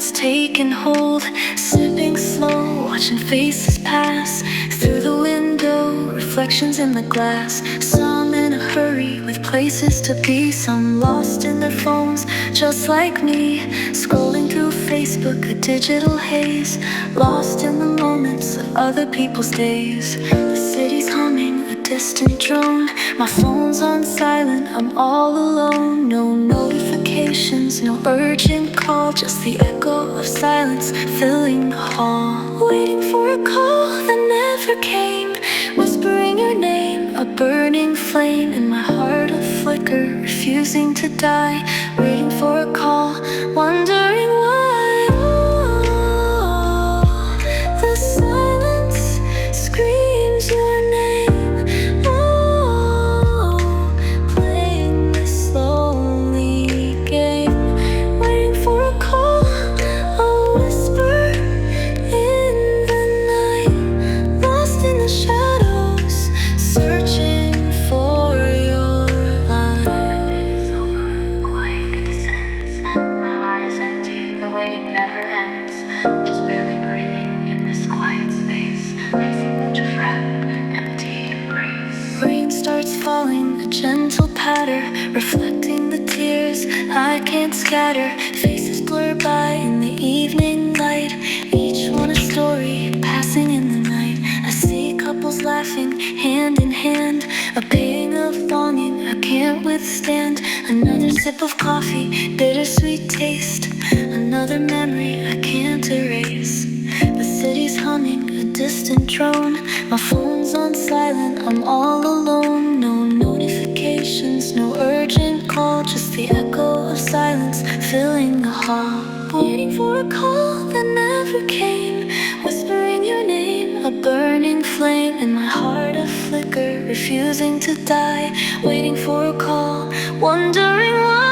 it's taken hold. Sipping slow, watching faces pass through the window, reflections in the glass. Some in a hurry with places to be, some lost in their phones just like me. Scrolling through Facebook, a digital haze, lost in the moments of other people's days. The city's humming, a distant drone. My phone's on silent, I'm all alone. No notifications, no urgent call, just the echo of silence filling the hall. Waiting for a call that never came, whispering your name, a burning flame in my heart, a flicker, refusing to die. Waiting for a call, wondering why. Oh, the silence screams your name. Oh, playing this lonely game. Waiting for a call, a whisper in the night, lost in the shadows, searching for your light. It's over, quiet descends. My heart is empty, the waiting never ends. Just barely breathing in this quiet space. It's Mochafrap, empty embrace. Rain starts falling, a gentle patter, reflecting the tears I can't scatter. Faces blur by in the evening light, each one a story passing in the night. I see couples laughing hand in hand, a pang of longing I can't withstand. Another sip of coffee, bittersweet taste, another memory I can't erase. The city's humming, a distant drone. My phone's on silent, I'm all alone. No notifications, no urgent call, just the echo of silence filling the hall. Waiting for a call that never came, whispering your name, a burning flame in my heart, a flicker, refusing to die. Waiting for a call, wondering why.